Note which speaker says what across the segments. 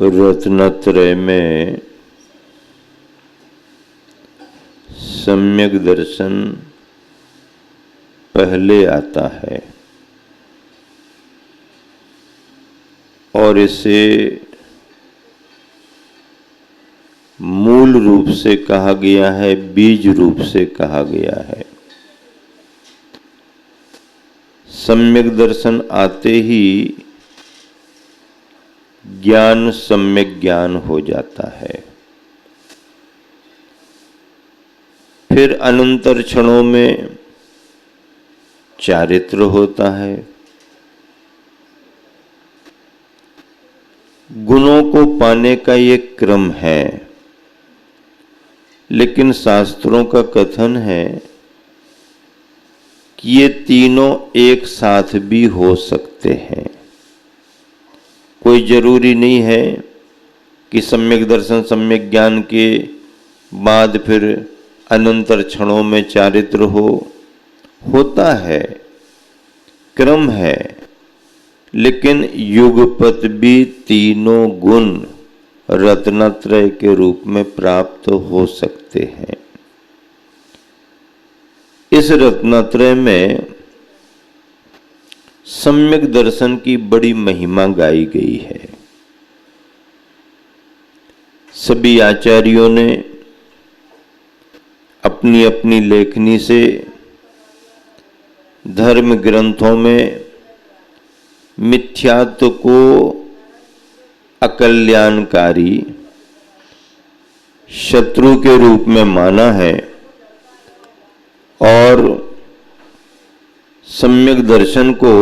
Speaker 1: रत्नत्रय में सम्यक दर्शन पहले आता है और इसे मूल रूप से कहा गया है, बीज रूप से कहा गया है। सम्यक दर्शन आते ही ज्ञान सम्यक ज्ञान हो जाता है। फिर अनंतर क्षणों में चारित्र होता है। गुणों को पाने का ये क्रम है, लेकिन शास्त्रों का कथन है कि ये तीनों एक साथ भी हो सकते हैं। कोई जरूरी नहीं है कि सम्यक दर्शन सम्यक ज्ञान के बाद फिर अनंतर क्षणों में चारित्र होता है, क्रम है, लेकिन युगपत भी तीनों गुण रत्नत्रय के रूप में प्राप्त हो सकते हैं। इस रत्नत्रय में सम्यक दर्शन की बड़ी महिमा गाई गई है। सभी आचार्यों ने अपनी अपनी लेखनी से धर्म ग्रंथों में मिथ्यात्व को अकल्याणकारी शत्रु के रूप में माना है और सम्यक दर्शन को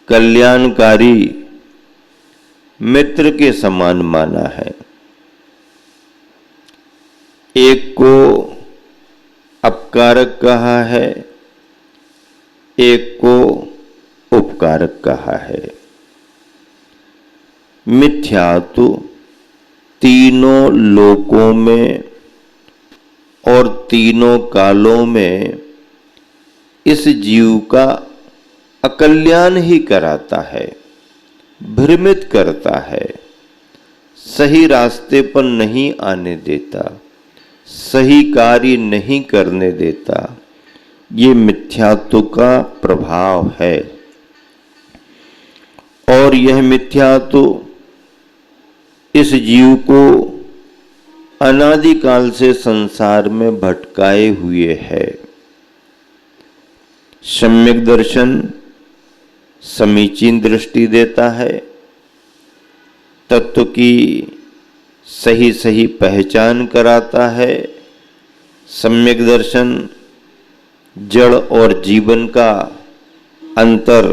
Speaker 1: कल्याणकारी मित्र के समान माना है। एक को अपकारक कहा है, एक को उपकारक कहा है। मिथ्यात्व तीनों लोकों में और तीनों कालों में इस जीव का अकल्याण ही कराता है, भ्रमित करता है, सही रास्ते पर नहीं आने देता, सही कार्य नहीं करने देता। ये मिथ्यात्व का प्रभाव है और यह मिथ्यात्व इस जीव को अनादिकाल से संसार में भटकाए हुए है। सम्यक दर्शन समीचीन दृष्टि देता है, तत्व की सही सही पहचान कराता है। सम्यक दर्शन जड़ और जीवन का अंतर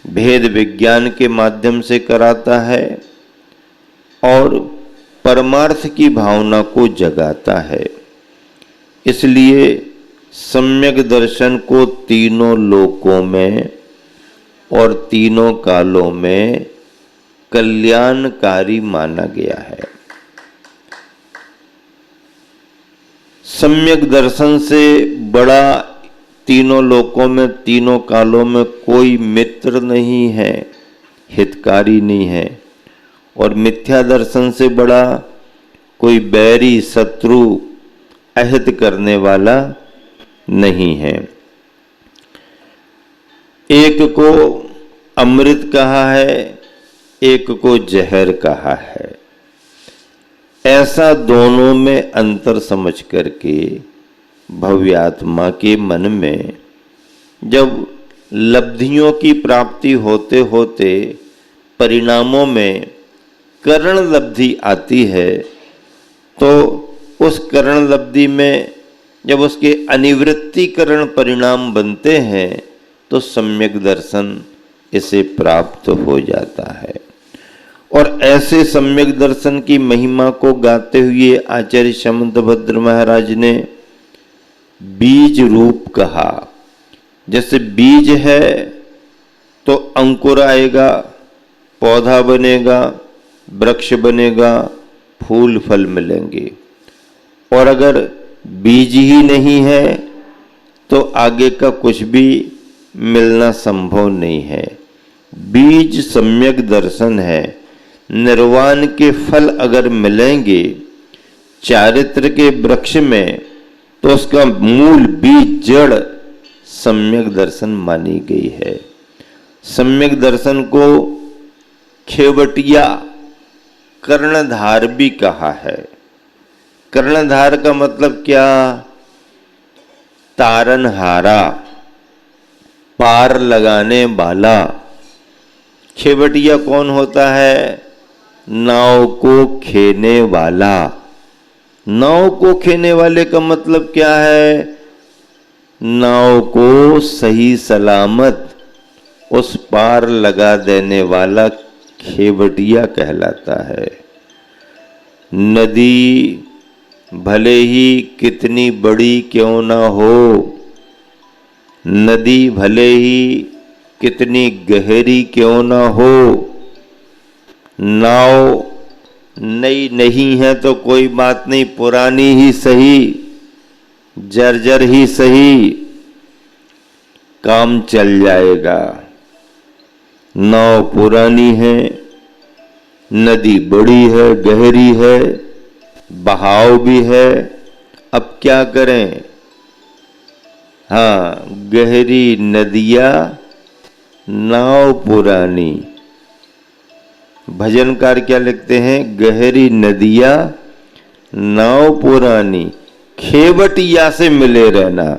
Speaker 1: भेद विज्ञान के माध्यम से कराता है और परमार्थ की भावना को जगाता है। इसलिए सम्यक दर्शन को तीनों लोकों में और तीनों कालों में कल्याणकारी माना गया है। सम्यक दर्शन से बड़ा तीनों लोकों में तीनों कालों में कोई मित्र नहीं है, हितकारी नहीं है, और मिथ्या दर्शन से बड़ा कोई बैरी शत्रु अहित करने वाला नहीं है। एक को अमृत कहा है, एक को जहर कहा है। ऐसा दोनों में अंतर समझ करके भव्यात्मा के मन में जब लब्धियों की प्राप्ति होते होते परिणामों में करण लब्धि आती है, तो उस करण लब्धि में जब उसके अनिवृत्तिकरण परिणाम बनते हैं तो सम्यक दर्शन इसे प्राप्त हो जाता है। और ऐसे सम्यक दर्शन की महिमा को गाते हुए आचार्य शमंतभद्र महाराज ने बीज रूप कहा। जैसे बीज है तो अंकुर आएगा, पौधा बनेगा, वृक्ष बनेगा, फूल फल मिलेंगे। और अगर बीज ही नहीं है तो आगे का कुछ भी मिलना संभव नहीं है। बीज सम्यक दर्शन है, निर्वाण के फल अगर मिलेंगे चारित्र के वृक्ष में, तो उसका मूल बीज जड़ सम्यक दर्शन मानी गई है। सम्यक दर्शन को खेवटिया कर्णधार भी कहा है। कर्णधार का मतलब क्या? तारनहारा, पार लगाने वाला। खेवटिया कौन होता है? नाव को खेने वाला। नाव को खेने वाले का मतलब क्या है? नाव को सही सलामत उस पार लगा देने वाला खेवटिया कहलाता है। नदी भले ही कितनी बड़ी क्यों ना हो, नदी भले ही कितनी गहरी क्यों ना हो, नाव नई नहीं है तो कोई बात नहीं, पुरानी ही सही, जर्जर ही सही, काम चल जाएगा। नाव पुरानी है, नदी बड़ी है, गहरी है, बहाव भी है, अब क्या करें? हाँ, गहरी नदियां, नाव पुरानी। भजनकार क्या लिखते हैं? गहरी नदियां, नाव पुरानी, खेवटिया से मिले रहना।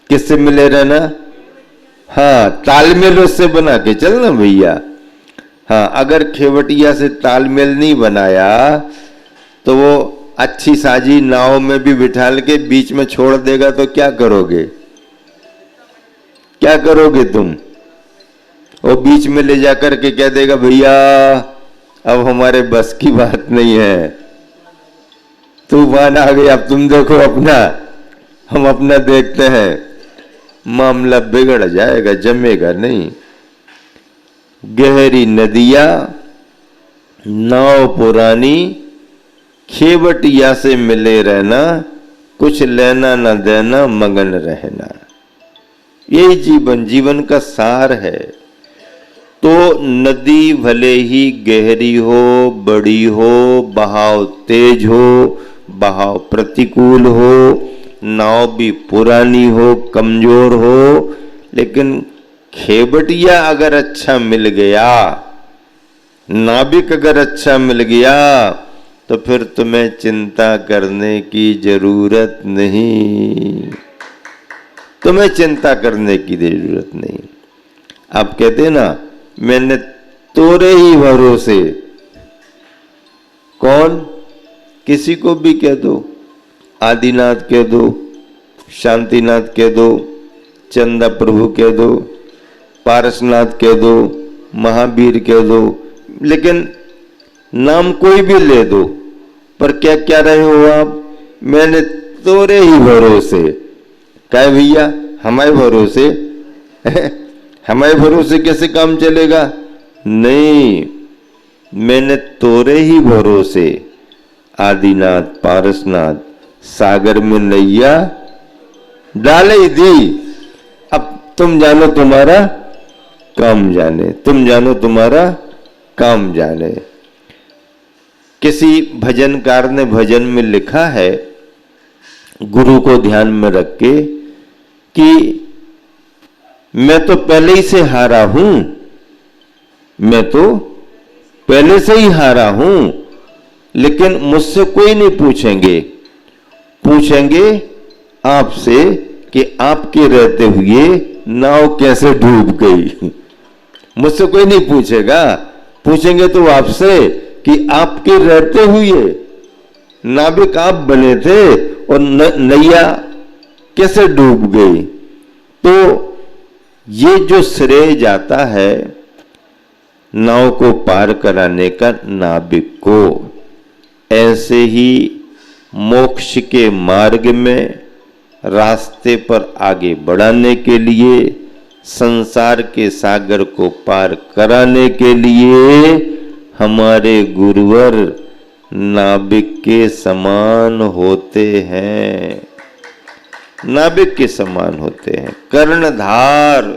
Speaker 1: किससे मिले रहना? हाँ, तालमेल उससे बना के चलना भैया। हाँ, अगर खेवटिया से तालमेल नहीं बनाया तो वो अच्छी साजी नाव में भी बिठाल के बीच में छोड़ देगा तो क्या करोगे? क्या करोगे तुम? वो बीच में ले जाकर के कह देगा भैया अब हमारे बस की बात नहीं है, तूफान आ गया, अब तुम देखो अपना, हम अपना देखते हैं। मामला बिगड़ जाएगा, जमेगा नहीं। गहरी नदियां, नाव पुरानी, खेवटिया से मिले रहना, कुछ लेना न देना, मगन रहना। यही जीवन का सार है। तो नदी भले ही गहरी हो, बड़ी हो, बहाव तेज हो, बहाव प्रतिकूल हो, नाव भी पुरानी हो, कमजोर हो, लेकिन खेवटिया अगर अच्छा मिल गया, नाविक अगर अच्छा मिल गया, तो फिर तुम्हें चिंता करने की जरूरत नहीं। तुम्हें चिंता करने की जरूरत नहीं। आप कहते हैं ना, मैंने तोरे ही भरोसे। कौन? किसी को भी कह दो, आदिनाथ कह दो, शांतिनाथ कह दो, चंदा प्रभु कह दो, पारसनाथ कह दो, महावीर कह दो, लेकिन नाम कोई भी ले दो, पर क्या क्या रहे हो आप? मैंने तोरे ही भरोसे। क्या भैया, हमारे भरोसे? हमारे भरोसे कैसे काम चलेगा? नहीं, मैंने तोरे ही भरोसे आदिनाथ पारसनाथ सागर में नैया डाल ही दी। अब तुम जानो तुम्हारा काम जाने, तुम जानो तुम्हारा काम जाने। किसी भजनकार ने भजन में लिखा है, गुरु को ध्यान में रख के, कि मैं तो पहले ही से हारा हूं, मैं तो पहले से ही हारा हूं, लेकिन मुझसे कोई नहीं पूछेंगे। पूछेंगे आपसे कि आपके रहते हुए नाव कैसे डूब गई। मुझसे कोई नहीं पूछेगा, पूछेंगे तो आपसे कि आपके रहते हुए नाविक आप बने थे और नैया कैसे डूब गई। तो ये जो श्रेय जाता है नाव को पार कराने का नाविक को, ऐसे ही मोक्ष के मार्ग में रास्ते पर आगे बढ़ाने के लिए, संसार के सागर को पार कराने के लिए हमारे गुरुवर नाविक के समान होते हैं। नाविक के समान होते हैं, कर्णधार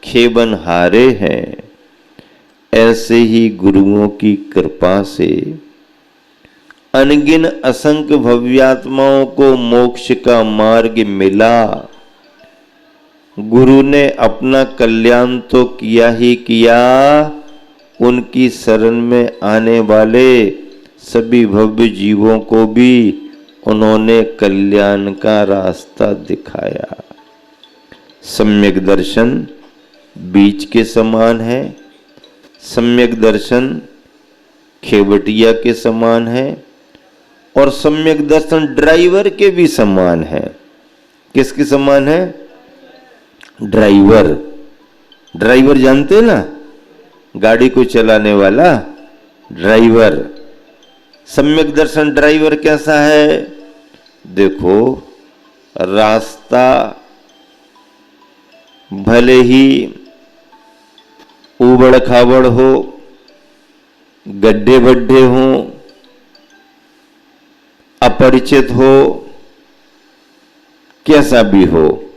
Speaker 1: खेबनहारे हैं। ऐसे ही गुरुओं की कृपा से अनगिन असंख्य भव्यात्माओं को मोक्ष का मार्ग मिला। गुरु ने अपना कल्याण तो किया ही किया, उनकी शरण में आने वाले सभी भव्य जीवों को भी उन्होंने कल्याण का रास्ता दिखाया। सम्यक दर्शन बीज के समान है, सम्यक दर्शन खेवटिया के समान है, और सम्यक दर्शन ड्राइवर के भी समान है। किसके समान है? ड्राइवर। ड्राइवर जानते हैं ना, गाड़ी को चलाने वाला ड्राइवर। सम्यक दर्शन ड्राइवर कैसा है? देखो, रास्ता भले ही ऊबड़ खाबड़ हो, गड्ढे बड्ढे हो, अपरिचित हो, कैसा भी हो,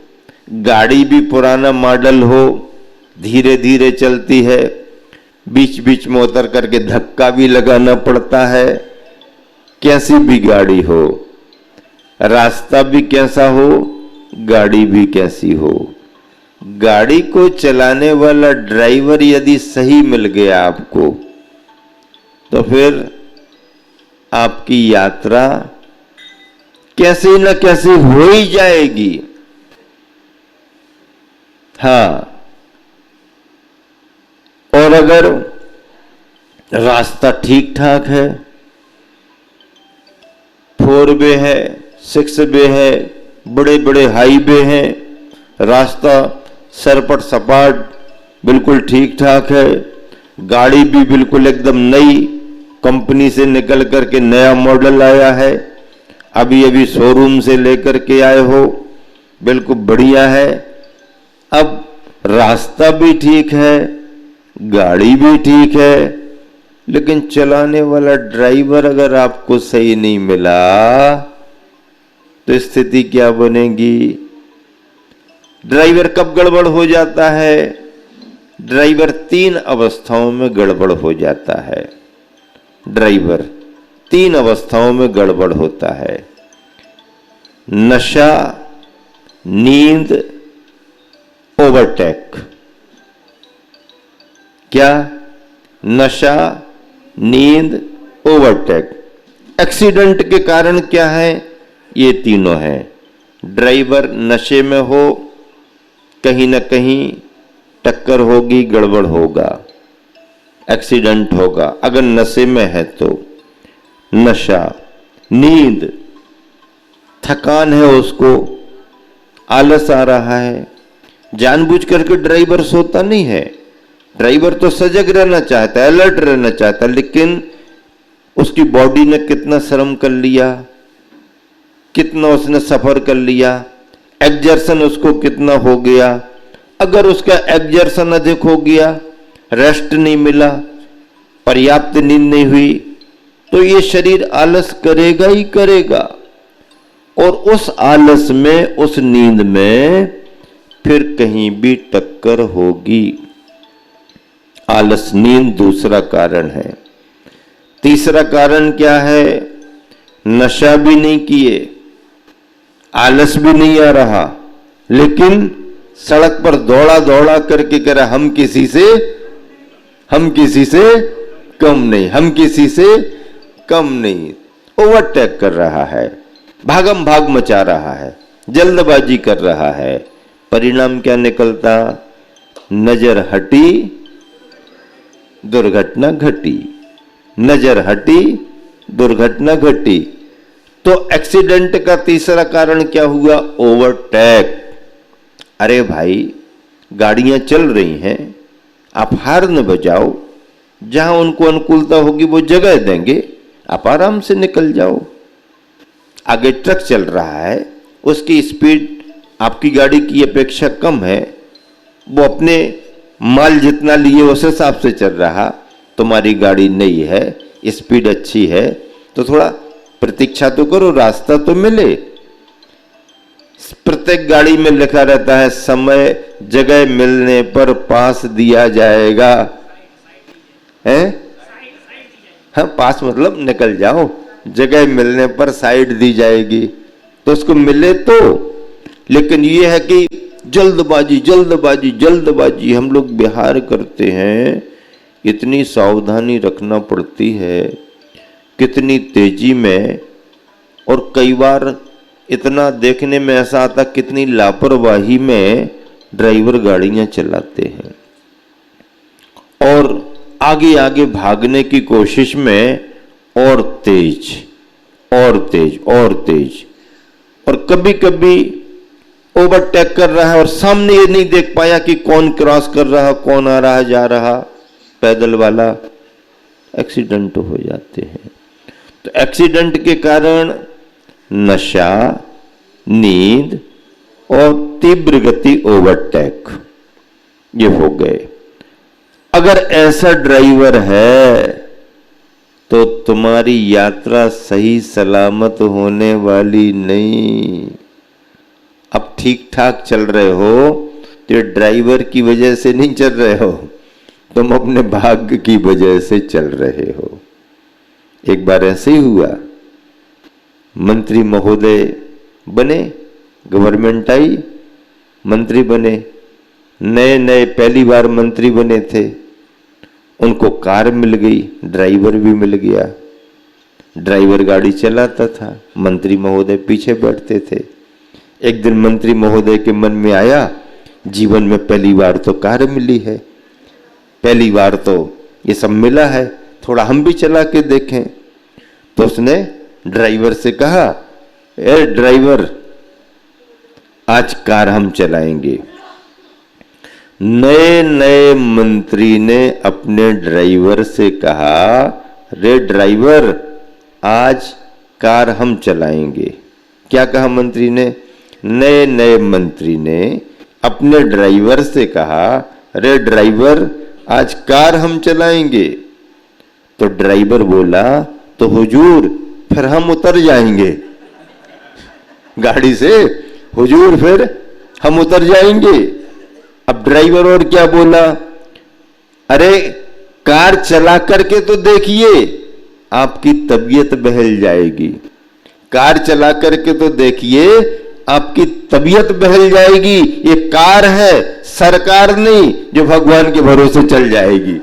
Speaker 1: गाड़ी भी पुराना मॉडल हो, धीरे धीरे चलती है, बीच बीच में उतर करके धक्का भी लगाना पड़ता है, कैसी भी गाड़ी हो, रास्ता भी कैसा हो, गाड़ी भी कैसी हो, गाड़ी को चलाने वाला ड्राइवर यदि सही मिल गया आपको, तो फिर आपकी यात्रा कैसे न कैसे हो ही जाएगी। हाँ, और अगर रास्ता ठीक ठाक है, 4 वे है, 6 वे है, बड़े बड़े हाईवे हैं, रास्ता सरपट सपाट बिल्कुल ठीक ठाक है, गाड़ी भी बिल्कुल एकदम नई कंपनी से निकल करके नया मॉडल आया है, अभी अभी शोरूम से लेकर के आए हो, बिल्कुल बढ़िया है। अब रास्ता भी ठीक है, गाड़ी भी ठीक है, लेकिन चलाने वाला ड्राइवर अगर आपको सही नहीं मिला तो स्थिति क्या बनेगी? ड्राइवर कब गड़बड़ हो जाता है? ड्राइवर 3 अवस्थाओं में गड़बड़ हो जाता है। ड्राइवर 3 अवस्थाओं में गड़बड़ होता है। नशा, नींद, ओवरटेक। क्या? नशा, नींद, ओवरटेक। एक्सीडेंट के कारण क्या है? ये तीनों हैं। ड्राइवर नशे में हो, कहीं ना कहीं टक्कर होगी, गड़बड़ होगा, एक्सीडेंट होगा। अगर नशे में है तो नशा, नींद, थकान है, उसको आलस आ रहा है, जानबूझ करके ड्राइवर सोता नहीं है। ड्राइवर तो सजग रहना चाहता है, अलर्ट रहना चाहता है, लेकिन उसकी बॉडी ने कितना श्रम कर लिया, कितना उसने सफर कर लिया, एक्सर्शन उसको कितना हो गया। अगर उसका एक्सर्शन अधिक हो गया, रेस्ट नहीं मिला, पर्याप्त नींद नहीं हुई, तो ये शरीर आलस करेगा ही करेगा, और उस आलस में, उस नींद में फिर कहीं भी टक्कर होगी। आलस, नींद दूसरा कारण है। तीसरा कारण क्या है? नशा भी नहीं किए, आलस भी नहीं आ रहा, लेकिन सड़क पर दौड़ा दौड़ा करके कह रहा हम किसी से कम नहीं, हम किसी से कम नहीं, ओवरटेक कर रहा है, भागम भाग मचा रहा है, जल्दबाजी कर रहा है। परिणाम क्या निकलता? नजर हटी, दुर्घटना घटी, नजर हटी, दुर्घटना घटी। तो एक्सीडेंट का तीसरा कारण क्या हुआ? ओवरटेक। अरे भाई, गाड़ियां चल रही हैं, आप हार्न बजाओ, जहां उनको अनुकूलता होगी वो जगह देंगे, आप आराम से निकल जाओ। आगे ट्रक चल रहा है, उसकी स्पीड आपकी गाड़ी की अपेक्षा कम है, वो अपने माल जितना लिए उस हिसाब से चल रहा, तुम्हारी गाड़ी नई है, स्पीड अच्छी है, तो थोड़ा प्रतीक्षा तो करो, रास्ता तो मिले। प्रत्येक गाड़ी में लिखा रहता है समय जगह मिलने पर पास दिया जाएगा। है? हाँ, पास मतलब निकल जाओ, जगह मिलने पर साइड दी जाएगी तो उसको मिले तो। लेकिन ये है कि जल्दबाजी जल्दबाजी जल्दबाजी हम लोग बिहार करते हैं, इतनी सावधानी रखना पड़ती है, कितनी तेजी में, और कई बार इतना देखने में ऐसा आता कितनी लापरवाही में ड्राइवर गाड़ियां चलाते हैं और आगे आगे भागने की कोशिश में और तेज और तेज और तेज, और कभी कभी ओवरटेक कर रहा है और सामने ये नहीं देख पाया कि कौन क्रॉस कर रहा, कौन आ रहा जा रहा, पैदल वाला, एक्सीडेंट हो जाते हैं। तो एक्सीडेंट के कारण नशा, नींद और तीव्र गति ओवरटेक ये हो गए। अगर ऐसा ड्राइवर है तो तुम्हारी यात्रा सही सलामत होने वाली नहीं। अब ठीक ठाक चल रहे हो तो ड्राइवर की वजह से नहीं चल रहे हो, तुम अपने भाग्य की वजह से चल रहे हो। एक बार ऐसे ही हुआ, मंत्री महोदय बने, गवर्नमेंट आई, मंत्री बने, नए नए पहली बार मंत्री बने थे, उनको कार मिल गई, ड्राइवर भी मिल गया। ड्राइवर गाड़ी चलाता था, मंत्री महोदय पीछे बैठते थे। एक दिन मंत्री महोदय के मन में आया, जीवन में पहली बार तो कार मिली है, पहली बार तो ये सब मिला है, थोड़ा हम भी चला के देखें। तो उसने ड्राइवर से कहा, ए ड्राइवर, आज कार हम चलाएंगे। नए नए मंत्री ने अपने ड्राइवर से कहा, रे ड्राइवर, आज कार हम चलाएंगे। क्या कहा मंत्री ने? नए नए मंत्री ने अपने ड्राइवर से कहा, रे ड्राइवर, आज कार हम चलाएंगे। तो ड्राइवर बोला, तो हुजूर फिर हम उतर जाएंगे गाड़ी से, हुजूर फिर हम उतर जाएंगे। अब ड्राइवर और क्या बोला, अरे कार चला करके तो देखिए, आपकी तबीयत बहल जाएगी। कार चला करके तो देखिए, आपकी तबीयत बहल जाएगी। ये कार है, सरकार नहीं जो भगवान के भरोसे चल जाएगी।